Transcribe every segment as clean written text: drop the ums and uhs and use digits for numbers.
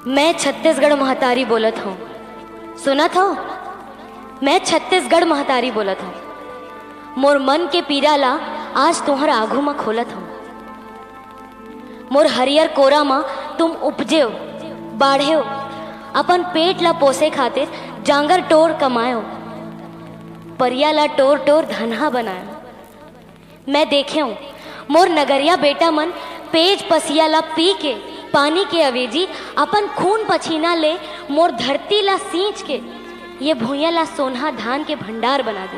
मैं छत्तीसगढ़ महतारी बोलत हूँ। सुनत हो? मैं छत्तीसगढ़ महतारी बोलत हूँ। मोर मन के पीरा ला आज तुहर आघू में खोलत हूँ। मोर हरियर कोरा मा तुम उपजेओ बाढ़ेओ, अपन पेट ला पोसे खातिर जांगर टोर कमायो, परिया ला टोर टोर धनहा बनायो। मैं देखे हूँ मोर नगरिया बेटा मन पेज पसिया ला पी के पानी के अवेजी अपन खून पछीना ले मोर धरती ला सींच के ये भूया ला सोना धान के भंडार बना दे।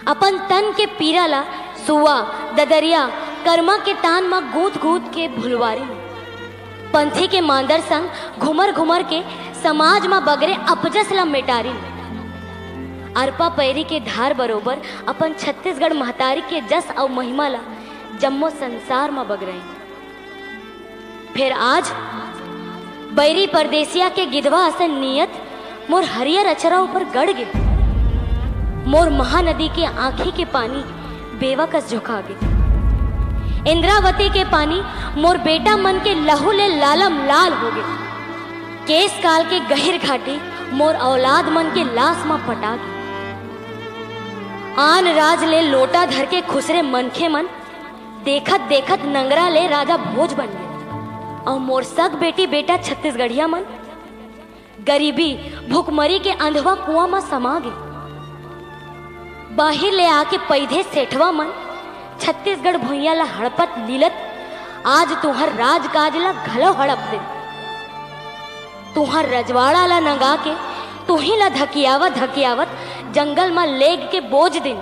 अपन तन के पीरा ला सुआ ददरिया कर्मा के तान मा गूंथ गूंथ के भुलवारी पंथी के मांदर संग घुमर घुमर के समाज मा बगरे अपजस ला मिटारी। अरपा पैरी के धार बरोबर अपन छत्तीसगढ़ महतारी के जस और महिमा ला जम्मो संसार मा बगरे। फिर आज बैरी परदेसिया के गिधवा असन नियत मोर हरियर अचरा ऊपर गड़ गे। मोर महानदी के आंखी के पानी बेवकस झुका गे। इंद्रावती के पानी मोर बेटा मन के लहू ले लालम लाल हो गे। केस काल के गहिर घाटी मोर औलाद मन के लाश मा पटा गे। आन राज ले लोटा धर के खुसरे मनखे मन देखत देखत नंगरा ले राजा भोज बन गए। और मोर सग बेटी बेटा छत्तीसगढ़िया मन गरीबी भूखमरी के अंधवा कुआं में समा गए। बाहिर ले आके पैधे सेठवा मन छत्तीसगढ़ भुइया ला हड़पत लीलत आज तुहर राजकाज ला घलो हड़प दे। तुहर रजवाड़ा ला नंगा के तुही ला धकियावत धकियावत जंगल में लेग के बोझ दिन।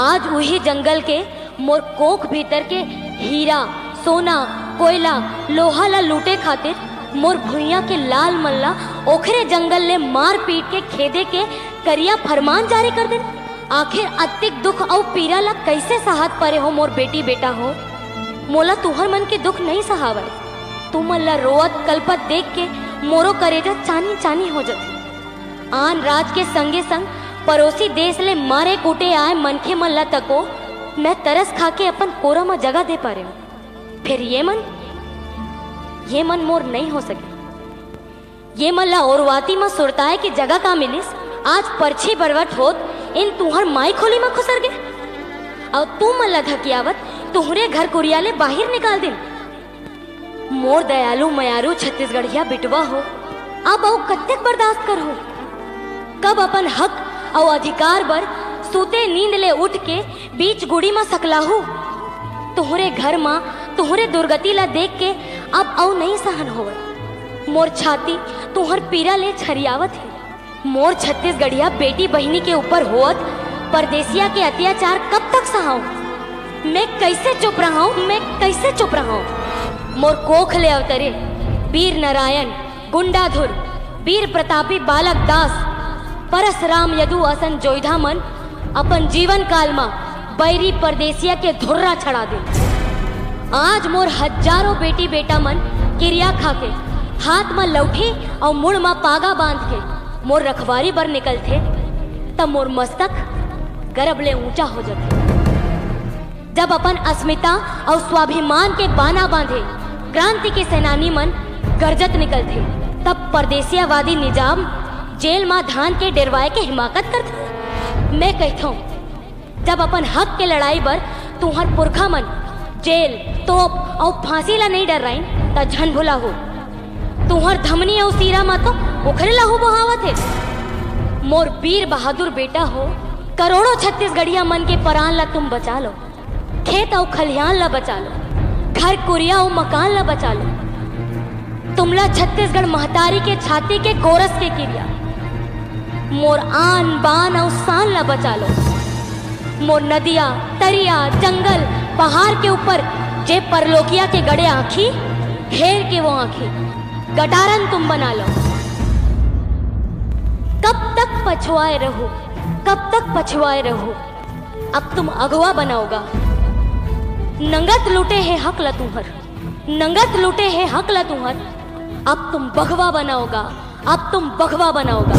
आज वही जंगल के मोर कोख भीतर के हीरा सोना कोयला लोहा ला लूटे खातिर मोर भुइया के लाल मल्ला ओखरे जंगल ले मार पीट के खेदे के करिया फरमान जारी कर दे। आखिर अतिक दुख और पीरा ला कैसे सहात परे हो मोर बेटी बेटा हो। मोला तुहर मन के दुख नहीं सहावे। तू मल्ला रोवत कल्पत देख के मोरो करेजा चानी चानी हो जाती। आन राज के संगे संग पड़ोसी देश ले मारे कूटे आए मनखे मल्ला तको मैं तरस खा के अपन कोरा में जगह दे पा रहे हूँ। फिर ये मन मोर नहीं हो सके। ये मन ला औरवाती में सुरताए की जगह का मिलिस आज परछी बरवट होत इन तुहर माई खोली में खुसर गए। और तू मन ला धकियावत तुहरे घर कुरियाले बाहर निकाल दिन। मोर दयालु मयारू छत्तीसगढ़िया बिटवा हो अब औ कत्तेक बर्दाश्त कर हो। कब अपन हक और अधिकार बर सूते नींद ले उठ के बीच गुड़ी में सकलाहू। तुहरे घर माँ तुहरे दुर्गति ला देख के अब औ नहीं सहन होवे। मोर छाती तुहर पीरा ले छरियावत है। मोर छत्तीसगढ़िया बेटी बहिनी के ऊपर होत परदेसिया के अत्याचार कब तक सहाऊं। मैं कैसे चुप रहा हूँ, मैं कैसे चुप रहा हूँ। मोर कोख ले अवतरे वीर नारायण गुंडाधुर वीर प्रतापी बालक दास परसराम यदु असन जोधा मन अपन जीवन काल में बैरी परदेसिया के धुर्रा छड़ा दे। आज मोर हजारों बेटी बेटा मन किरिया खा के हाथ में लौठी और मुड़ में पागा बांध के मोर रखवारी बर निकल थे तब मोर मस्तक गर्भ ले ऊंचा हो जाते। जब अपन अस्मिता और स्वाभिमान के बाना बांधे क्रांति के सेनानी मन गरजत निकल थे तब परदेसियावादी निजाम जेल में धान के डेरवाए के हिमाकत करते। मैं कहता हूँ जब अपन हक के लड़ाई बर तुहर पुरखा मन जेल तोप और फांसी ला नहीं डर रही ता झन भुला हो। तुहर धमनी और सीरा मा तो उखरे लहू बहावत है। मोर वीर बहादुर बेटा हो करोड़ों छत्तीसगढ़िया मन के परान ला तुम बचा लो। खेत और खलिहान ला बचा लो, घर कुरिया और मकान ला बचा लो। तुमला छत्तीसगढ़ महतारी के छाती के गोरस के किरिया मोर आन बान और शान ला बचा लो। मोर नदिया तरिया जंगल पहाड़ के ऊपर जे परलोकिया के गड़े आंखी घेर के वो आंखी गटारन तुम बना लो। कब तक पछुआए रहो, कब तक पछुआए रहो। अब तुम अगवा बनाओगा। नंगत लूटे है हक ला तुहर, नंगत लूटे है हक ला तुहर। अब तुम बगवा बनाओगा, अब तुम बगवा बनाओगा।